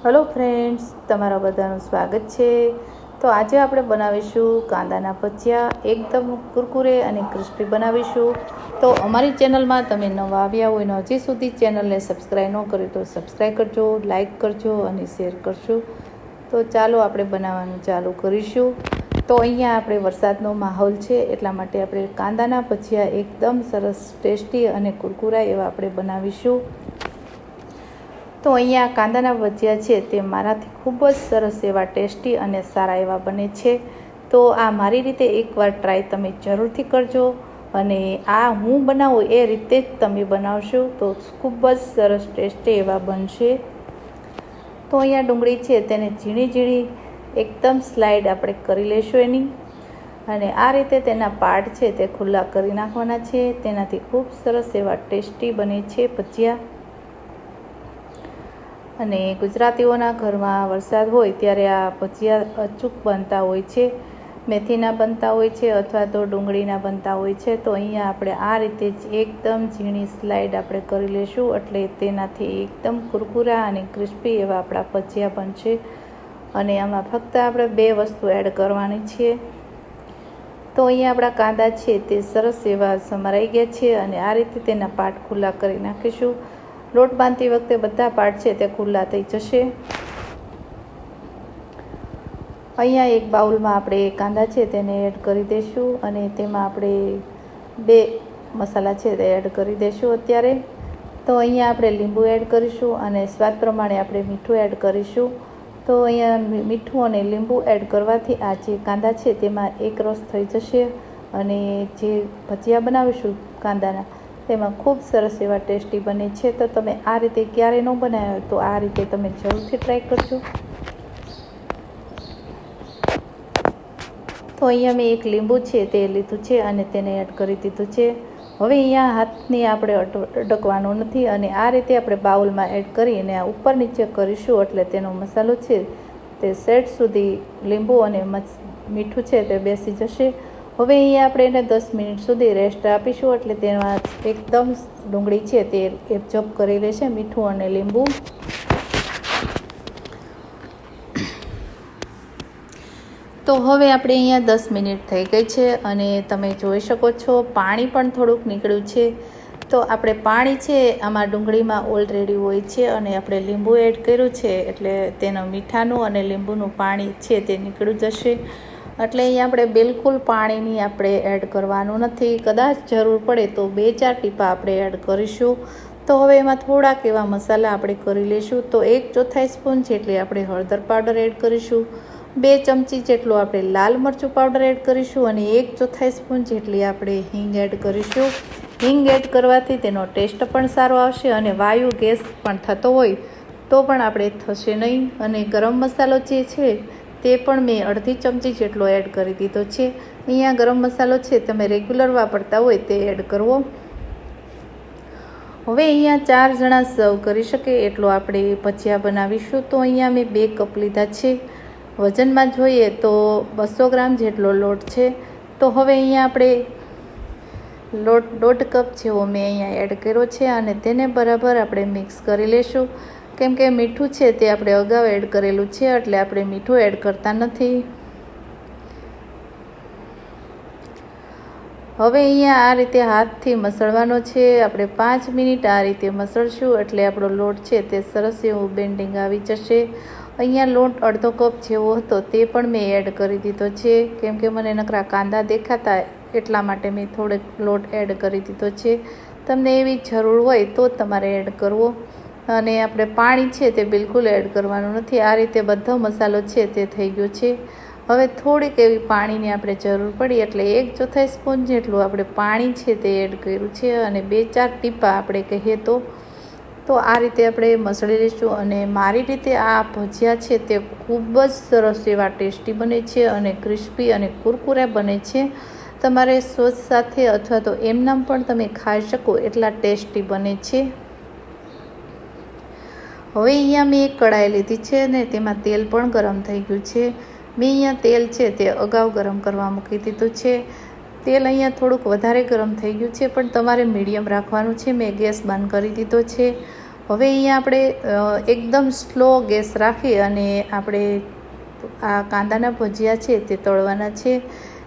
Hello friends, તમારા બધાનું સ્વાગત છે। તો આજે આપણે બનાવીશું કાંદાના ભજીયા, એકદમ કુરકુરે અને ક્રિસ્પી બનાવીશું। તો અમારી ચેનલમાં તમે નવા આવ્યા હોય ને હજી સુધી ચેનલને સબસ્ક્રાઈબ ન કરી તો સબસ્ક્રાઈબ કરજો, લાઈક કરજો અને શેર કરજો। તો ચાલો આપણે બનાવવાનું ચાલુ કરીશું। તો અહીંયા આપણે વરસાદનો માહોલ છે એટલા માટે આપણે કાંદાના ભજીયા એકદમ સરસ ટેસ્ટી અને કુરકુરા એવા આપણે બનાવીશું। તો અહીંયા કાંદાના ભજીયા છે તે મારાથી ખૂબ જ સરસ એવા ટેસ્ટી અને સારા એવા બને છે। તો આ મારી રીતે એકવાર ટ્રાય તમે જરૂરથી કરજો અને આ હું બનાવું એ રીતે જ તમે બનાવશો તો ખૂબ જ સરસ ટેસ્ટી એવા બનશે। તો અહીંયા ડુંગળી છે તેને ઝીણી ઝીણી એકદમ સ્લાઇડ આપણે કરી લઈશું એની, અને આ રીતે તેના પાર્ટ છે તે ખુલ્લા કરી નાખવાના છે। તેનાથી ખૂબ સરસ એવા ટેસ્ટી બને છે ભજીયા। અને ગુજરાતીઓના ઘરમાં વરસાદ હોય ત્યારે આ ભજીયા અચૂક બનતા હોય છે, મેથીના બનતા હોય છે અથવા તો ડુંગળીના બનતા હોય છે। તો અહીંયા આપણે આ રીતે જ એકદમ ઝીણી સ્લાઇડ આપણે કરી લઈશું એટલે તેનાથી એકદમ કુરકુરા અને ક્રિસ્પી એવા આપણા ભજીયા બનશે। અને આમાં ફક્ત આપણે 2 વસ્તુ એડ કરવાની છે। તો અહીંયા આપણા કાંદા છે તે સરસ એવા સમારાઈ ગયા છે અને આ રીતે તેના પાર્ટ ખુલ્લા કરી નાખીશું। લોટ બાંધતી વખતે બધા પાર્ટ છે તે ખુલ્લા થઈ જશે। અહીંયા એક બાઉલમાં આપણે કાંદા છે તેને એડ કરી દઈશું અને તેમાં આપણે 2 મસાલા છે તે એડ કરી દઈશું અત્યારે। તો અહીંયા આપણે લીંબુ એડ કરીશું અને સ્વાદ પ્રમાણે આપણે મીઠું એડ કરીશું। તો અહીંયા મીઠું અને લીંબુ એડ કરવાથી આ જે કાંદા છે તેમાં એક રસ થઈ જશે અને જે ભજીયા બનાવીશું કાંદાના તેમાં ખૂબ સરસ એવા ટેસ્ટી બને છે। તો તમે આ રીતે ક્યારે ન બનાવ્યા હોય તો આ રીતે તમે જરૂરથી ટ્રાય કરજો। તો અહીંયા મેં એક લીંબુ છે તે લીધું છે અને તેને એડ કરી દીધું છે। હવે અહીંયા હાથને આપણે અડકવાનો નથી અને આ રીતે આપણે બાઉલમાં એડ કરીને આ ઉપર નીચે કરીશું એટલે તેનો મસાલો છે તે સેટ સુધી લીંબુ અને મીઠું છે તે બેસી જશે। હવે અહીંયા આપણે એને 10 મિનિટ સુધી રેસ્ટ આપીશું એટલે તેમાં એકદમ ડુંગળી છે તે એબ્ઝોર્બ કરી લેશે મીઠું અને લીંબુ। તો હવે આપણે અહીંયા 10 મિનિટ થઈ ગઈ છે અને તમે જોઈ શકો છો પાણી પણ થોડુંક નીકળ્યું છે। તો આપણે પાણી છે આમાં ડુંગળીમાં ઓલરેડી હોય છે અને આપણે લીંબુ એડ કર્યું છે એટલે તેનું મીઠાનું અને લીંબુનું પાણી છે તે નીકળ્યું જશે। એટલે અહીંયા આપણે બિલકુલ પાણીની આપણે એડ કરવાનું નથી, કદાચ જરૂર પડે તો 2-4 ટીપા આપણે એડ કરીશું। તો હવે એમાં થોડાક એવા મસાલા આપણે કરી લઈશું। તો 1/4 સ્પૂન જેટલી આપણે હળદર પાવડર એડ કરીશું, 2 ચમચી જેટલું આપણે લાલ મરચું પાવડર એડ કરીશું અને 1/4 સ્પૂન જેટલી આપણે હિંગ એડ કરીશું। હિંગ એડ કરવાથી તેનો ટેસ્ટ પણ સારો આવશે અને વાયુ ગેસ પણ થતો હોય તો પણ આપણે થશે નહીં। અને ગરમ મસાલો જે છે તે પણ મેં અડધી ચમચી જેટલો એડ કરી દીધો છે। અહીંયા ગરમ મસાલો છે તમે રેગ્યુલર વાપરતા હોય તે એડ કરવો। હવે અહીંયા 4 જણા સર્વ કરી શકે એટલો આપણે ભજીયા બનાવીશું। તો અહીંયા મેં 2 કપ લીધા છે, વજનમાં જોઈએ તો 200 ગ્રામ જેટલો લોટ છે। તો હવે અહીંયા આપણે લોટ 1.5 કપ જેવો મેં અહીંયા એડ કર્યો છે અને તેને બરાબર આપણે મિક્સ કરી લઈશું। કેમ કે મીઠું છે તે આપણે અગાઉ એડ કરેલું છે એટલે આપણે મીઠું એડ કરતા નથી। હવે અહીંયા આ રીતે હાથથી મસળવાનો છે, આપણે 5 મિનિટ આ રીતે મસળશું એટલે આપણો લોટ છે તે સરસ એવું બેન્ડિંગ આવી જશે। અહીંયા લોટ 1/2 કપ જેવો હતો તે પણ મેં એડ કરી દીધો છે કેમ કે મને નકરા કાંદા દેખાતા એટલા માટે મેં થોડોક લોટ એડ કરી દીધો છે। તમને એવી જરૂર હોય તો તમારે એડ કરવો અને આપણે પાણી છે તે બિલકુલ એડ કરવાનું નથી। આ રીતે બધો મસાલો છે તે થઈ ગયો છે। હવે થોડીક એવી પાણીની આપણે જરૂર પડી એટલે 1/4 સ્પૂન જેટલું આપણે પાણી છે તે એડ કર્યું છે અને 2-4 ટીપા આપણે કહીએ તો આ રીતે આપણે મસળી લઈશું। અને મારી રીતે આ ભજીયા છે તે ખૂબ જ સરસ એવા ટેસ્ટી બને છે અને ક્રિસ્પી અને કુરકુરા બને છે। તમારે સોસ સાથે અથવા તો એમનામ પણ તમે ખાઈ શકો એટલા ટેસ્ટી બને છે। હવે અહીંયા મેં એક કઢાઈ લીધી છે ને તેમાં તેલ પણ ગરમ થઈ ગયું છે। મેં અહીંયા તેલ છે તે અગાઉ ગરમ કરવા મૂકી દીધું છે। તેલ અહીંયા થોડુંક વધારે ગરમ થઈ ગયું છે પણ તમારે મીડિયમ રાખવાનું છે। મેં ગેસ બંધ કરી દીધો છે હવે અહીંયા આપણે એકદમ સ્લો ગેસ રાખી અને આપણે આ કાંદાના ભજીયા છે તે તળવાના છે,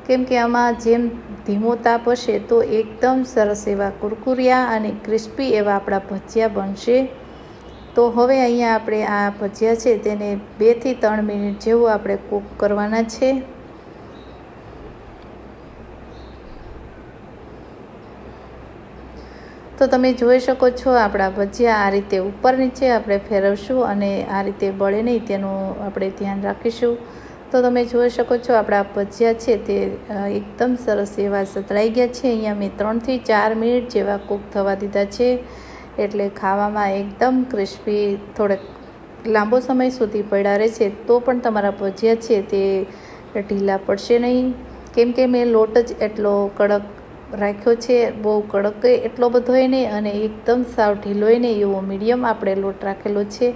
કેમ કે આમાં જેમ ધીમો તાપ હશે તો એકદમ સરસ એવા કુરકુરિયા અને ક્રિસ્પી એવા આપણા ભજીયા બનશે. તો હવે અહીંયા આપણે આ ભજીયા છે તેને 2 થી 3 મિનિટ જેવું આપણે કૂક કરવાના છે. તો તમે જોઈ શકો છો આપણા ભજીયા આ રીતે ઉપર નીચે આપણે ફેરવશું અને આ રીતે બળે નહીં તેનું આપણે ધ્યાન રાખીશું. તો તમે જોઈ શકો છો આપણા ભજીયા છે તે એકદમ સરસ એવા સતળાઈ ગયા છે. અહીંયા મેં 3 થી 4 મિનિટ જેવા કૂક થવા દીધા છે, એટલે ખાવામાં એકદમ ક્રિસ્પી થોડેક લાંબો સમય સુધી પડ્યા રહેશે તો પણ તમારા ભજીયા છે તે ઢીલા પડશે નહીં, કેમ કે મેં લોટ જ એટલો કડક રાખ્યો છે. બહુ કડક એટલો બધો નહીં અને એકદમ સાવ ઢીલો નહીં, એવો મીડિયમ આપણે લોટ રાખેલો છે.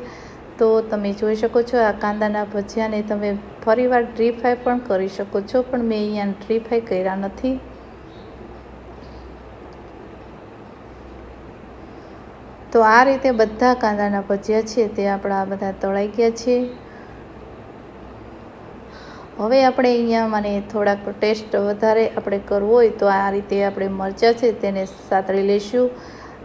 તો તમે જોઈ શકો છો આ કાંદાના ભજીયાને તમે ફરીવાર ડ્રીપ ફ્રાય પણ કરી શકો છો, પણ મેં અહીંયા ડ્રીપ ફ્રાય કર્યા નથી. તો આ રીતે બધા કાંદાના ભજીયા છે તે આપણા બધા તળાઈ ગયા છે. હવે આપણે અહીંયા મને થોડાક ટેસ્ટ વધારે આપણે કરવો હોય તો આ રીતે આપણે મરચાં છે તેને સાતળી લઈશું.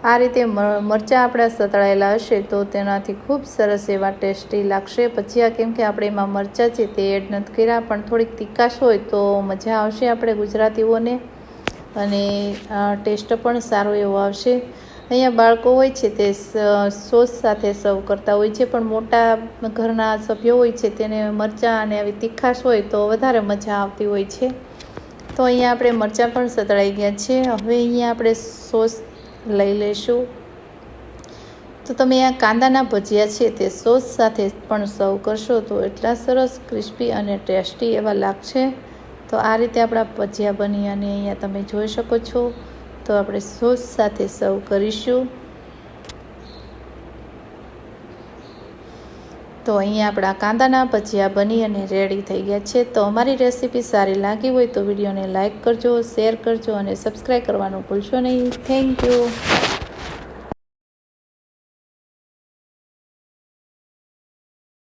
આ રીતે મરચાં આપણા સતળાયેલા હશે તો તેનાથી ખૂબ સરસ એવા ટેસ્ટી લાગશે ભજીયા, કેમ કે આપણે એમાં મરચાં છે તે એડ નથી કર્યા, પણ થોડીક તીખાશ હોય તો મજા આવશે આપણે ગુજરાતીઓને અને ટેસ્ટ પણ સારો એવો આવશે. અહીંયા બાળકો હોય છે તે સોસ સાથે સર્વ કરતા હોય છે, પણ મોટા ઘરના સભ્યો હોય છે તેને મરચાં અને આવી તીખાશ હોય તો વધારે મજા આવતી હોય છે. તો અહીંયા આપણે મરચાં પણ સતળાઈ ગયા છે. હવે અહીંયા આપણે સોસ લઈ લઈશું. તો તમે આ કાંદાના ભજીયા છે તે સોસ સાથે પણ સર્વ કરશો તો એટલા સરસ ક્રિસ્પી અને ટેસ્ટી એવા લાગશે. તો આ રીતે આપણા ભજીયા બની અને અહીંયા તમે જોઈ શકો છો. તો આપણે સોસ સાથે સર્વ કરીશું. તો અહીંયા આપણા કાંદાના ભજીયા બની અને રેડી થઈ ગયા છે. તો અમારી રેસીપી સારી લાગી હોય તો વિડીયોને લાઇક કરજો, શેર કરજો અને સબસ્ક્રાઈબ કરવાનું ભૂલશો નહીં. Thank you.